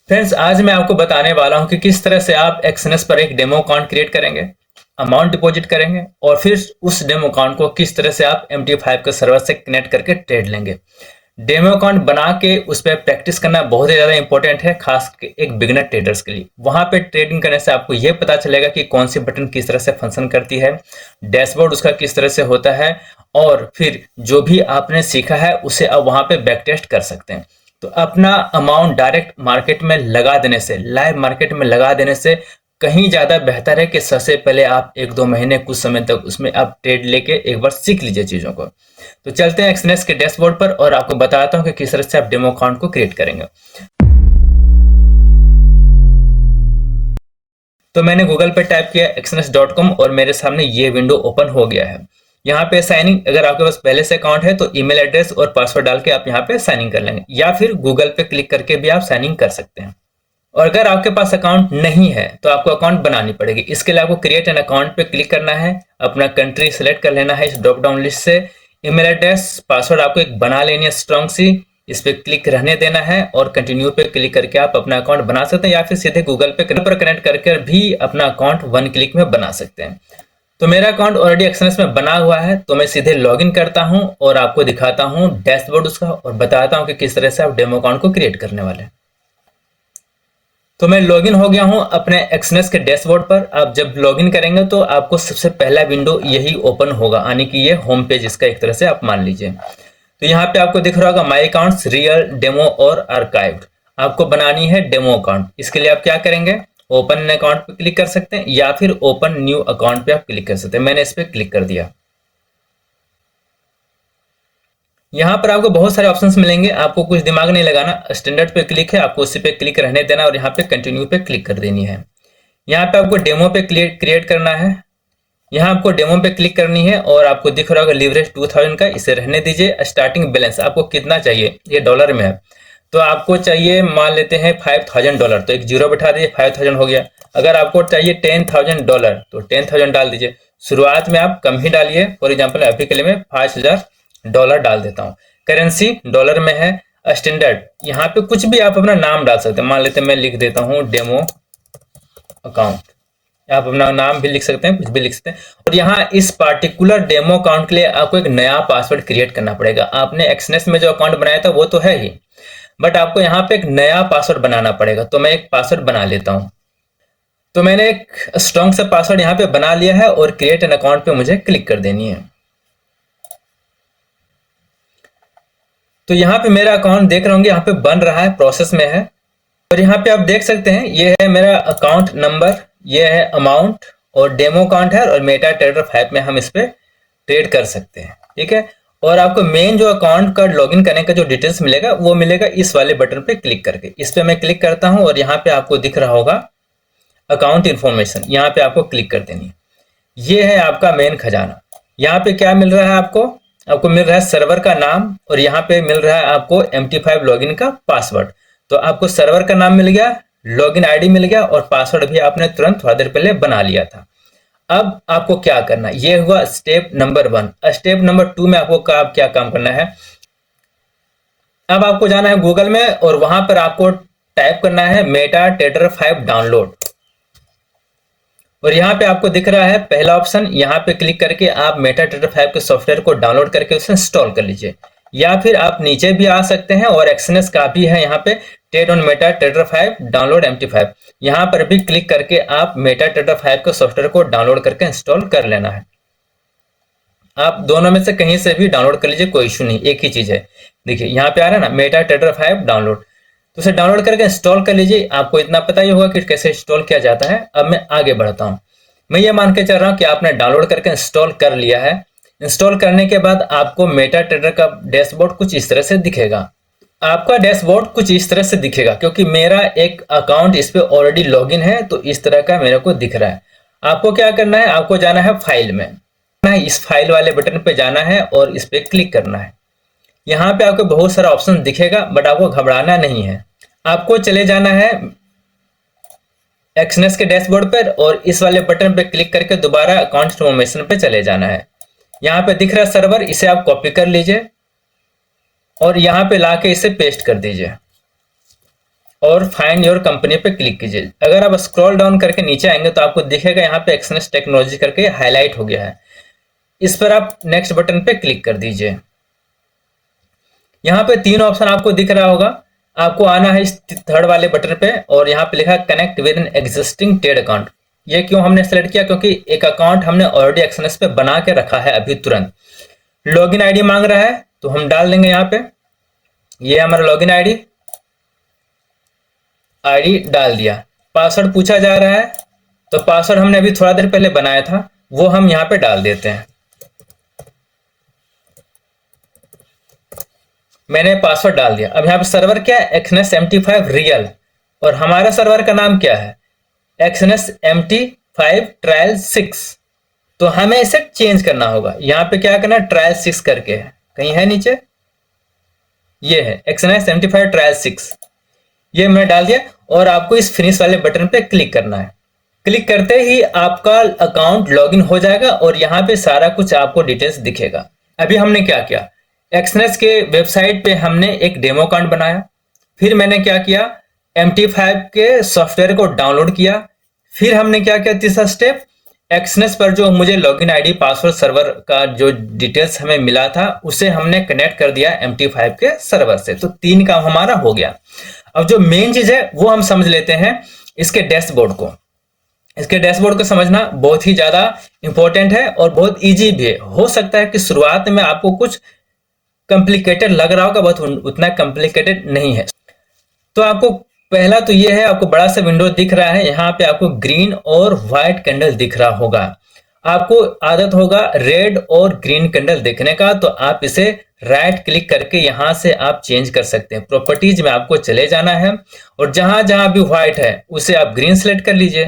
Friends, आज मैं आपको बताने वाला हूं कि किस तरह से आप एक्सएनएस पर एक डेमो अकाउंट क्रिएट करेंगे, अमाउंट डिपॉजिट करेंगे और फिर उस डेमो अकाउंट को किस तरह से आप MT5 के सर्वर से कनेक्ट करके ट्रेड लेंगे। डेमो अकाउंट बना के उस पर प्रैक्टिस करना बहुत ही ज़्यादा इंपॉर्टेंट है, खास एक बिगिनर ट्रेडर्स के लिए। वहां पे ट्रेडिंग करने से आपको यह पता चलेगा कि कौन सी बटन किस तरह से फंक्शन करती है, डैशबोर्ड उसका किस तरह से होता है और फिर जो भी आपने सीखा है उसे आप वहां पे बैक टेस्ट कर सकते हैं। तो अपना अमाउंट डायरेक्ट मार्केट में लगा देने से, लाइव मार्केट में लगा देने से कहीं ज़्यादा बेहतर है कि सबसे पहले आप 1-2 महीने कुछ समय तक उसमें आप ट्रेड लेके एक बार सीख लीजिए चीज़ों को। तो चलते हैं एक्सएनएस के डैशबोर्ड पर और आपको बताता हूँ कि किस तरह से आप डेमो अकाउंट को क्रिएट करेंगे। तो मैंने गूगल पे टाइप किया exynos.com और मेरे सामने ये विंडो ओपन हो गया है। यहाँ पे साइनिंग, अगर आपके पास पहले से अकाउंट है तो ईमेल एड्रेस और पासवर्ड डाल के आप यहाँ पे साइन इन कर लेंगे, या फिर गूगल पे क्लिक करके भी आप साइन इन कर सकते हैं। और अगर आपके पास अकाउंट नहीं है तो आपको अकाउंट बनानी पड़ेगी। इसके लिए आपको क्रिएट एन अकाउंट पे क्लिक करना है, अपना कंट्री सेलेक्ट कर लेना है इस ड्रॉप डाउन लिस्ट से, ईमेल एड्रेस पासवर्ड आपको एक बना लेनी है स्ट्रॉन्ग सी, इस पे क्लिक रहने देना है और कंटिन्यू पे क्लिक करके आप अपना अकाउंट बना सकते हैं, या फिर सीधे गूगल पे कनेक्ट करके भी अपना अकाउंट 1 क्लिक में बना सकते हैं। तो मेरा अकाउंट ऑलरेडी एक्सएनएस में बना हुआ है, तो मैं सीधे लॉगिन करता हूं और आपको दिखाता हूं डैशबोर्ड उसका और बताता हूं कि किस तरह से आप डेमो अकाउंट को क्रिएट करने वाले हैं। तो मैं लॉगिन हो गया हूं अपने एक्सएनएस के डैशबोर्ड पर। आप जब लॉगिन करेंगे तो आपको सबसे पहला विंडो यही ओपन होगा, यानी कि ये होम पेज इसका एक तरह से आप मान लीजिए। तो यहाँ पे आपको दिख रहा होगा माई अकाउंट्स, रियल, डेमो और आर्काइव्ड। आपको बनानी है डेमो अकाउंट। इसके लिए आप क्या करेंगे, ओपन अकाउंट पे क्लिक कर सकते हैं या फिर ओपन न्यू अकाउंट पे आप क्लिक कर सकते हैं। मैंने इस पे क्लिक कर दिया। यहाँ पर आपको बहुत सारे ऑप्शंस मिलेंगे, आपको कुछ दिमाग नहीं लगाना। स्टैंडर्ड पे क्लिक है, आपको उसी पे क्लिक रहने देना और यहाँ पे कंटिन्यू पे क्लिक कर देनी है। यहाँ पे आपको डेमो पे क्रिएट करना है। यहाँ आपको डेमो पे क्लिक करनी है और आपको दिख रहा होगा लीवरेज 2000 का, इसे रहने दीजिए। स्टार्टिंग बैलेंस आपको कितना चाहिए, ये डॉलर में है, तो आपको चाहिए मान लेते हैं $5000, तो एक जीरो बैठा दीजिए, 5000 हो गया। अगर आपको चाहिए $10,000 तो 10,000 डाल दीजिए। शुरुआत में आप कम ही डालिए, फॉर एग्जाम्पल अभी के लिए मैं $5000 डाल देता हूँ। करेंसी डॉलर में है। स्टैंडर्ड, यहाँ पे कुछ भी आप अपना नाम डाल सकते हैं। मान लेते हैं मैं लिख देता हूँ डेमो अकाउंट, आप अपना नाम भी लिख सकते हैं, कुछ भी लिख सकते हैं। और यहाँ इस पार्टिकुलर डेमो अकाउंट के लिए आपको एक नया पासवर्ड क्रिएट करना पड़ेगा। आपने एक्सएनएस में जो अकाउंट बनाया था वो तो है ही, बट आपको यहाँ पे एक नया पासवर्ड बनाना पड़ेगा। तो मैं एक पासवर्ड बना लेता हूँ। तो मैंने एक स्ट्रॉन्ग सा पासवर्ड यहाँ पे बना लिया है और क्रिएट एन अकाउंट पे मुझे क्लिक कर देनी है। तो यहाँ पे मेरा अकाउंट देख रहे होंगे, यहाँ पे बन रहा है, प्रोसेस में है। और यहाँ पे आप देख सकते हैं ये है मेरा अकाउंट नंबर, ये है अमाउंट और डेमो अकाउंट है और मेटा ट्रेडर 5 में हम इस पे ट्रेड कर सकते हैं, ठीक है। और आपको मेन जो अकाउंट का लॉगिन करने का जो डिटेल्स मिलेगा वो मिलेगा इस वाले बटन पे क्लिक करके। इस पे मैं क्लिक करता हूँ और यहाँ पे आपको दिख रहा होगा अकाउंट इन्फॉर्मेशन, यहाँ पे आपको क्लिक कर देनी है। ये है आपका मेन खजाना। यहाँ पे क्या मिल रहा है आपको, आपको मिल रहा है सर्वर का नाम और यहाँ पे मिल रहा है आपको MT5 लॉगिन का पासवर्ड। तो आपको सर्वर का नाम मिल गया, लॉगिन आईडी मिल गया और पासवर्ड भी आपने तुरंत थोड़ा देर पहले बना लिया था। अब आपको क्या करना, ये हुआ स्टेप नंबर 1। स्टेप नंबर 2 में आपको क्या काम करना है। अब आपको जाना है गूगल में और वहां पर आपको टाइप करना है मेटा ट्रेडर 5 डाउनलोड। और यहाँ पे आपको दिख रहा है पहला ऑप्शन, यहाँ पे क्लिक करके आप मेटा ट्रेडर 5 के सॉफ्टवेयर को डाउनलोड करके उसे इंस्टॉल कर लीजिए। या फिर आप नीचे भी आ सकते हैं और एक्सएनएस का भी है यहाँ पे trade on Meta trader 5 download MT5, यहाँ पर भी क्लिक करके आप मेटा ट्रेडर 5 के सॉफ्टवेयर को डाउनलोड करके इंस्टॉल कर लेना है। आप दोनों में से कहीं से भी डाउनलोड कर लीजिए, कोई इशू नहीं, एक ही चीज है। देखिए यहाँ पे आ रहा है ना मेटा ट्रेडर 5 डाउनलोड, तो उसे डाउनलोड करके इंस्टॉल कर लीजिए। आपको इतना पता ही होगा कि कैसे इंस्टॉल किया जाता है। अब मैं आगे बढ़ता हूँ। मैं ये मान के चल रहा हूँ कि आपने डाउनलोड करके इंस्टॉल कर लिया है। इंस्टॉल करने के बाद आपको मेटा ट्रेडर का डैशबोर्ड कुछ इस तरह से दिखेगा। आपका डैशबोर्ड कुछ इस तरह से दिखेगा क्योंकि मेरा एक अकाउंट इस पे ऑलरेडी लॉगिन है, तो इस तरह का मेरे को दिख रहा है। आपको क्या करना है, आपको जाना है फाइल में, इस फाइल वाले बटन पे जाना है और इस पे क्लिक करना है। यहाँ पे आपको बहुत सारा ऑप्शन दिखेगा बट आपको घबराना नहीं है। आपको चले जाना है एक्सएनएस के डैशबोर्ड पर और इस वाले बटन पे क्लिक करके दोबारा अकाउंट इन्फॉर्मेशन पे चले जाना है। यहाँ पे दिख रहा है सर्वर, इसे आप कॉपी कर लीजिए और यहाँ पे लाके इसे पेस्ट कर दीजिए और फाइंड योर कंपनी पे क्लिक कीजिए। अगर आप स्क्रॉल डाउन करके नीचे आएंगे तो आपको दिखेगा यहाँ पे एक्सनेस टेक्नोलॉजी करके हाईलाइट हो गया है। इस पर आप नेक्स्ट बटन पे क्लिक कर दीजिए। यहाँ पे 3 ऑप्शन आपको दिख रहा होगा, आपको आना है इस थर्ड वाले बटन पे और यहाँ पे लिखा है connect with an existing trade account. ये क्यों हमने सेलेक्ट किया, क्योंकि एक अकाउंट हमने ऑलरेडी एक्सनेस पे बना के रखा है अभी तुरंत। लॉगिन आईडी मांग रहा है तो हम डाल देंगे यहाँ पे, ये हमारा लॉगिन आईडी डाल दिया। पासवर्ड पूछा जा रहा है तो पासवर्ड हमने अभी थोड़ा देर पहले बनाया था वो हम यहाँ पे डाल देते हैं। मैंने पासवर्ड डाल दिया। अब यहाँ पे सर्वर क्या है, एक्सनेस MT5 रियल, और हमारा सर्वर का नाम क्या है, एक्सनेस MT5 ट्रायल 6। तो हमें इसे चेंज करना होगा। यहाँ पे क्या करना है, ट्रायल 6 करके है, कहीं है नीचे, ये है एक्सनेस MT5 ट्रायल 6, ये मैंने डाल दिया। और आपको इस फिनिश वाले बटन पे क्लिक करना है। क्लिक करते ही आपका अकाउंट लॉगिन हो जाएगा और यहाँ पे सारा कुछ आपको डिटेल्स दिखेगा। अभी हमने क्या किया, एक्सनेस के वेबसाइट पे हमने एक डेमो अकाउंट बनाया, फिर मैंने क्या किया, MT5 के सॉफ्टवेयर को डाउनलोड किया, फिर हमने क्या किया, तीसरा स्टेप, एक्सनेस पर जो मुझे लॉगिन आईडी पासवर्ड सर्वर का जो डिटेल्स हमें मिला था उसे हमने कनेक्ट कर दिया MT5 के सर्वर से। तो 3 काम हमारा हो गया। अब जो मेन चीज है वो हम समझ लेते हैं, इसके डैशबोर्ड को। इसके डैशबोर्ड को समझना बहुत ही ज्यादा इंपॉर्टेंट है और बहुत इजी भी है। हो सकता है कि शुरुआत में आपको कुछ कॉम्प्लिकेटेड लग रहा होगा, बहुत उतना कॉम्प्लिकेटेड नहीं है। तो आपको पहला तो ये है, आपको बड़ा सा विंडो दिख रहा है, यहाँ पे आपको ग्रीन और व्हाइट कैंडल दिख रहा होगा। आपको आदत होगा रेड और ग्रीन कैंडल देखने का, तो आप इसे राइट क्लिक करके यहां से आप चेंज कर सकते हैं। प्रॉपर्टीज में आपको चले जाना है और जहां जहां भी व्हाइट है उसे आप ग्रीन सेलेक्ट कर लीजिए,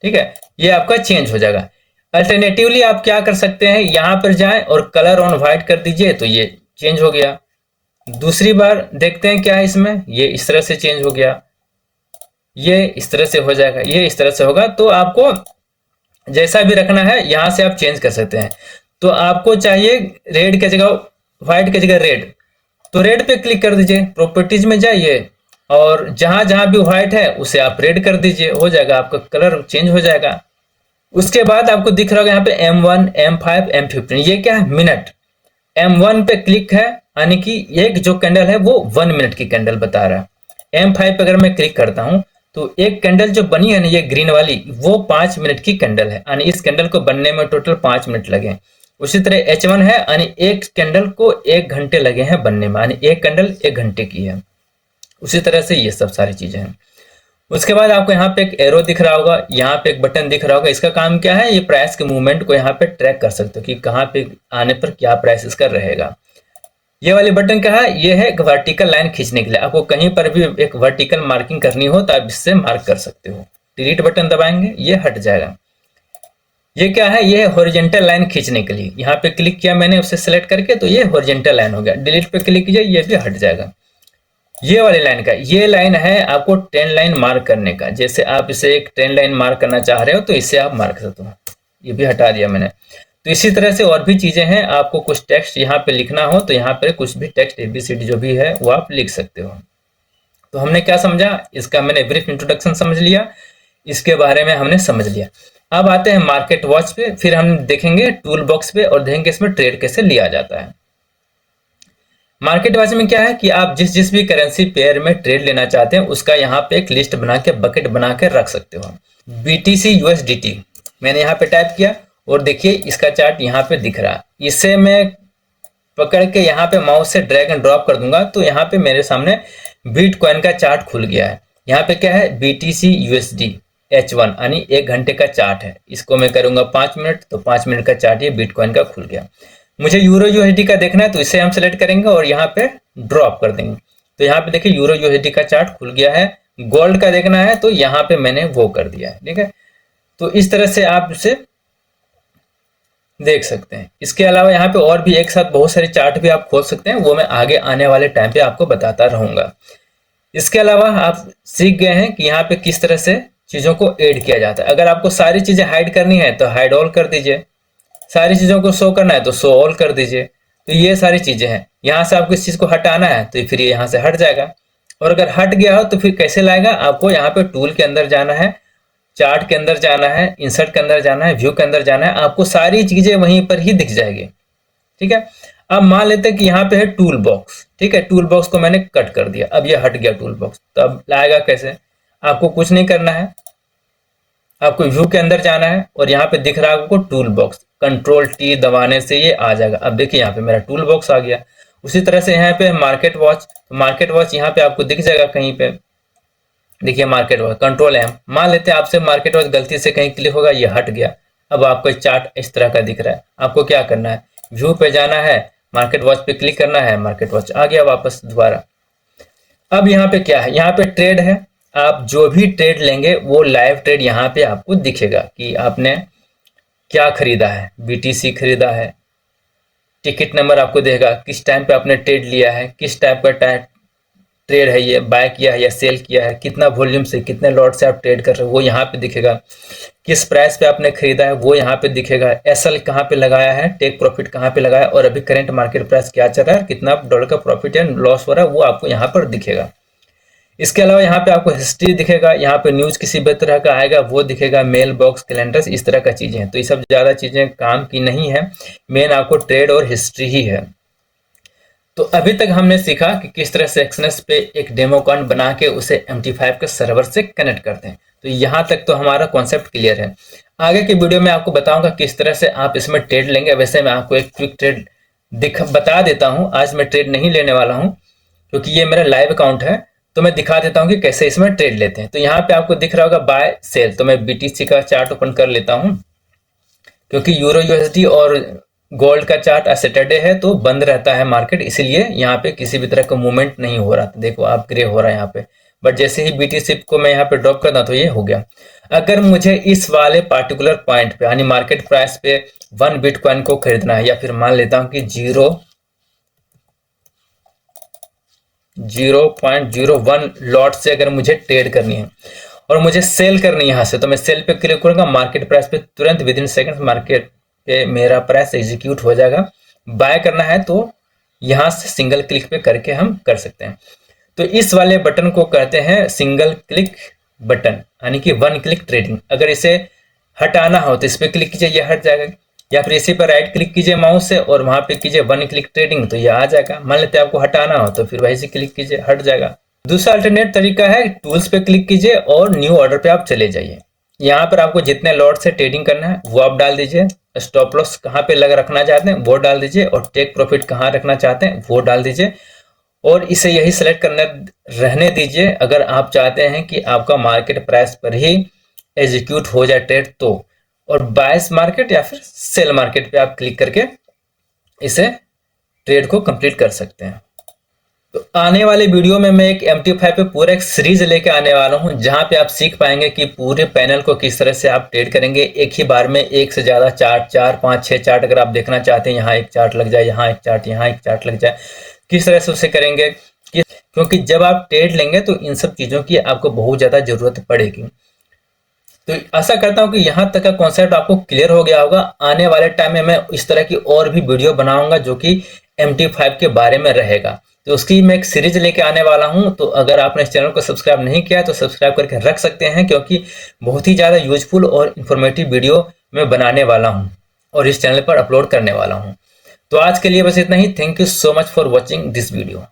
ठीक है, ये आपका चेंज हो जाएगा। अल्टरनेटिवली आप क्या कर सकते हैं, यहां पर जाएं और कलर ऑन व्हाइट कर दीजिए तो ये चेंज हो गया। दूसरी बार देखते हैं क्या है इसमें, ये इस तरह से चेंज हो गया, ये इस तरह से हो जाएगा, ये इस तरह से होगा। तो आपको जैसा भी रखना है यहां से आप चेंज कर सकते हैं। तो आपको चाहिए रेड की जगह व्हाइट की जगह रेड, तो रेड पे क्लिक कर दीजिए, प्रॉपर्टीज में जाइए और जहां जहां भी व्हाइट है उसे आप रेड कर दीजिए, हो जाएगा, आपका कलर चेंज हो जाएगा। उसके बाद आपको दिख रहा होगा यहाँ पे M1, M5, M15, ये क्या है, मिनट। M1 पे क्लिक है, यानी कि एक जो कैंडल है वो 1 मिनट की कैंडल बता रहा है। M5 पे अगर मैं क्लिक करता हूं तो एक कैंडल जो बनी है ना, ये ग्रीन वाली, वो 5 मिनट की कैंडल है, यानी इस कैंडल को बनने में टोटल 5 मिनट लगे। उसी तरह H1 है, यानी एक कैंडल को 1 घंटे लगे हैं बनने में, यानी एक कैंडल 1 घंटे की है। उसी तरह से ये सब सारी चीजें हैं। उसके बाद आपको यहाँ पे एक एरो दिख रहा होगा, यहाँ पे एक बटन दिख रहा होगा, इसका काम क्या है, ये प्राइस के मूवमेंट को यहाँ पे ट्रैक कर सकते हो कि कहाँ पे आने पर क्या प्राइस इसका रहेगा। ये वाली बटन क्या है, ये है एक वर्टिकल लाइन खींचने के लिए। आपको कहीं पर भी एक वर्टिकल मार्किंग करनी हो तो आप इससे मार्क कर सकते हो। डिलीट बटन दबाएंगे ये हट जाएगा। ये क्या है, ये है हॉरिजॉन्टल लाइन खींचने के लिए। यहाँ पे क्लिक किया मैंने उसे सेलेक्ट करके, तो ये हॉरिजॉन्टल लाइन हो गया। डिलीट पे क्लिक कीजिए, ये भी हट जाएगा। ये वाली लाइन का, ये लाइन है आपको ट्रेंड लाइन मार्क करने का। जैसे आप इसे एक ट्रेंड लाइन मार्क करना चाह रहे हो तो इसे आप मार्क कर सकते हो। ये भी हटा दिया मैंने। तो इसी तरह से और भी चीजें हैं, आपको कुछ टेक्स्ट यहाँ पे लिखना हो तो यहाँ पे कुछ भी टेक्स्ट ABCD जो भी है वो आप लिख सकते हो। तो हमने क्या समझा, इसका मैंने ब्रीफ इंट्रोडक्शन समझ लिया, इसके बारे में हमने समझ लिया। अब आते हैं मार्केट वॉच पे, फिर हम देखेंगे टूल बॉक्स पे और देखेंगे इसमें ट्रेड कैसे लिया जाता है। मार्केट वॉच में क्या है कि आप जिस भी करेंसी पेयर में ट्रेड लेना चाहते हैं उसका यहाँ पे एक लिस्ट बना के, बकेट बना के रख सकते हो। BTC USDT मैंने यहाँ पे टाइप किया और देखिए इसका चार्ट यहाँ पे दिख रहा है। इसे मैं पकड़ के यहाँ पे माउस से ड्रैग एंड ड्रॉप कर दूंगा तो यहाँ पे मेरे सामने बिटकॉइन का चार्ट खुल गया है। यहाँ पे क्या है, BTC USD H1, यानी 1 घंटे का चार्ट है। इसको मैं करूंगा 5 मिनट, तो 5 मिनट का चार्ट ये बिटकॉइन का खुल गया। मुझे यूरो USD का देखना है तो इसे हम सेलेक्ट करेंगे और यहाँ पे ड्रॉप कर देंगे। तो यहाँ पे देखिए यूरो USD का चार्ट खुल गया है। गोल्ड का देखना है तो यहाँ पे मैंने वो कर दिया है, ठीक है। तो इस तरह से आप इसे देख सकते हैं। इसके अलावा यहाँ पे और भी एक साथ बहुत सारे चार्ट भी आप खोल सकते हैं, वो मैं आगे आने वाले टाइम पे आपको बताता रहूंगा। इसके अलावा आप सीख गए हैं कि यहाँ पे किस तरह से चीजों को ऐड किया जाता है। अगर आपको सारी चीजें हाइड करनी है तो हाइड ऑल कर दीजिए, सारी चीजों को शो करना है तो शो ऑल कर दीजिए। तो ये सारी चीजें हैं। यहाँ से आपको इस चीज को हटाना है तो फिर ये यहाँ से हट जाएगा। और अगर हट गया हो तो फिर कैसे लाएगा, आपको यहाँ पे टूल के अंदर जाना है, चार्ट के अंदर जाना है, इंसर्ट के अंदर जाना है, व्यू के अंदर जाना है, आपको सारी चीजें वहीं पर ही दिख जाएगी। ठीक है, अब मान लेते हैं कि यहाँ पे है टूल बॉक्स। ठीक है, टूल बॉक्स को मैंने कट कर दिया, अब ये हट गया टूल बॉक्स। तो अब लाएगा कैसे, आपको कुछ नहीं करना है, आपको व्यू के अंदर जाना है और यहाँ पे दिख रहा है आपको टूल बॉक्स, कंट्रोल टी दबाने से ये आ जाएगा। अब देखिए यहाँ पे मेरा टूल बॉक्स आ गया। उसी तरह से यहाँ पे मार्केट वॉच, मार्केट वॉच यहाँ पे आपको दिख जाएगा कहीं पे, देखिए मार्केट वॉच, कंट्रोल एम। मान लेते हैं आपसे मार्केट वॉच गलती से कहीं क्लिक होगा, ये हट गया। अब आपको चार्ट इस तरह का दिख रहा है। आपको क्या करना है, व्यू पे जाना है, मार्केट वॉच पे क्लिक करना है, मार्केट वॉच आ गया वापस दोबारा। अब यहाँ पे क्या है, यहाँ पे ट्रेड है, आप जो भी ट्रेड लेंगे वो लाइव ट्रेड यहाँ पे आपको दिखेगा कि आपने क्या खरीदा है, बीटीसी खरीदा है, टिकट नंबर आपको देगा, किस टाइम पे आपने ट्रेड लिया है, किस टाइप का ट्रेड है, ये बाय किया है या सेल किया है, कितना वॉल्यूम से, कितने लॉट से आप ट्रेड कर रहे हो वो यहाँ पे दिखेगा, किस प्राइस पे आपने खरीदा है वो यहाँ पे दिखेगा, एसएल कहाँ पे लगाया है, टेक प्रॉफिट कहाँ पे लगाया है, और अभी करंट मार्केट प्राइस क्या चल रहा है, कितना डॉलर का प्रॉफिट या लॉस हो रहा है वो आपको यहाँ पर दिखेगा। इसके अलावा यहाँ पे आपको हिस्ट्री दिखेगा, यहाँ पे न्यूज किसी भी तरह का आएगा वो दिखेगा, मेल बॉक्स, कैलेंडर्स, इस तरह का चीजें हैं। तो ये सब ज्यादा चीजें काम की नहीं है, मेन आपको ट्रेड और हिस्ट्री ही है। तो अभी तक हमने सीखा कि किस तरह से एक्सनेस पे एक डेमो अकाउंट बना के उसे MT5 के सर्वर से कनेक्ट करते हैं। तो यहाँ तक तो हमारा कॉन्सेप्ट क्लियर है। आगे की वीडियो में आपको बताऊंगा किस तरह से आप इसमें ट्रेड लेंगे। वैसे मैं आपको एक क्विक ट्रेड बता देता हूँ, आज मैं ट्रेड नहीं लेने वाला हूँ क्योंकि ये मेरा लाइव अकाउंट है, तो मैं दिखा देता हूँ कि कैसे इसमें ट्रेड लेते हैं। तो यहाँ पे आपको दिख रहा होगा बाय सेल, तो मैं BTC का चार्ट ओपन कर लेता हूँ क्योंकि यूरो USD और गोल्ड का चार्ट सैटरडे है तो बंद रहता है मार्केट, इसीलिए यहाँ पे किसी भी तरह का मूवमेंट नहीं हो रहा था। देखो आप ग्रे हो रहा है यहाँ पे, बट जैसे ही BTC को मैं यहाँ पे ड्रॉप करता तो ये हो गया। अगर मुझे इस वाले पार्टिकुलर पॉइंट पे यानी मार्केट प्राइस पे 1 बिटकॉइन को खरीदना है, या फिर मान लेता हूँ कि 0.01 लॉट से अगर मुझे ट्रेड करनी है और मुझे सेल करनी है यहाँ से, तो मैं सेल पे क्लिक करूंगा, मार्केट प्राइस पे तुरंत विद इन सेकंड मार्केट पे मेरा प्राइस एग्जीक्यूट हो जाएगा। बाय करना है तो यहाँ से सिंगल क्लिक पे करके हम कर सकते हैं। तो इस वाले बटन को कहते हैं सिंगल क्लिक बटन, यानी कि 1 क्लिक ट्रेडिंग। अगर इसे हटाना हो तो इस पे क्लिक कीजिए, ये हट जाएगा, या फिर इसी पर राइट क्लिक कीजिए माउस से और वहां पे कीजिए 1 क्लिक ट्रेडिंग, तो ये आ जाएगा। मान लेते हैं आपको हटाना हो तो फिर वहीं से क्लिक कीजिए, हट जाएगा। दूसरा अल्टरनेट तरीका है, टूल्स पे क्लिक कीजिए और न्यू ऑर्डर पे आप चले जाइए। यहाँ पर आपको जितने लॉट से ट्रेडिंग करना है वो आप डाल दीजिए, स्टॉप लॉस कहाँ पे लगा रखना चाहते हैं वो डाल दीजिए, और टेक प्रॉफिट कहाँ रखना चाहते हैं वो डाल दीजिए, और इसे यही सेलेक्ट करने रहने दीजिए। अगर आप चाहते हैं कि आपका मार्केट प्राइस पर ही एग्जीक्यूट हो जाए ट्रेड तो, और बायस मार्केट या फिर सेल मार्केट पे आप क्लिक करके इसे ट्रेड को कंप्लीट कर सकते हैं। तो आने वाले वीडियो में मैं एक MT5 पे पूरा एक सीरीज लेके आने वाला हूं, जहां पे आप सीख पाएंगे कि पूरे पैनल को किस तरह से आप ट्रेड करेंगे। एक ही बार में एक से ज्यादा चार्ट, 4, 5, 6 चार्ट अगर आप देखना चाहते हैं, यहाँ एक चार्ट लग जाए, यहाँ एक चार्ट, यहाँ एक चार्ट लग जाए, किस तरह से उसे करेंगे। क्योंकि जब आप ट्रेड लेंगे तो इन सब चीजों की आपको बहुत ज्यादा जरूरत पड़ेगी। तो आशा करता हूं कि यहाँ तक का कॉन्सेप्ट आपको क्लियर हो गया होगा। आने वाले टाइम में मैं इस तरह की और भी वीडियो बनाऊंगा जो कि MT5 के बारे में रहेगा, तो उसकी मैं एक सीरीज लेके आने वाला हूं। तो अगर आपने इस चैनल को सब्सक्राइब नहीं किया तो सब्सक्राइब करके रख सकते हैं, क्योंकि बहुत ही ज़्यादा यूजफुल और इन्फॉर्मेटिव वीडियो मैं बनाने वाला हूं और इस चैनल पर अपलोड करने वाला हूं। तो आज के लिए बस इतना ही। Thank you so much for watching this video.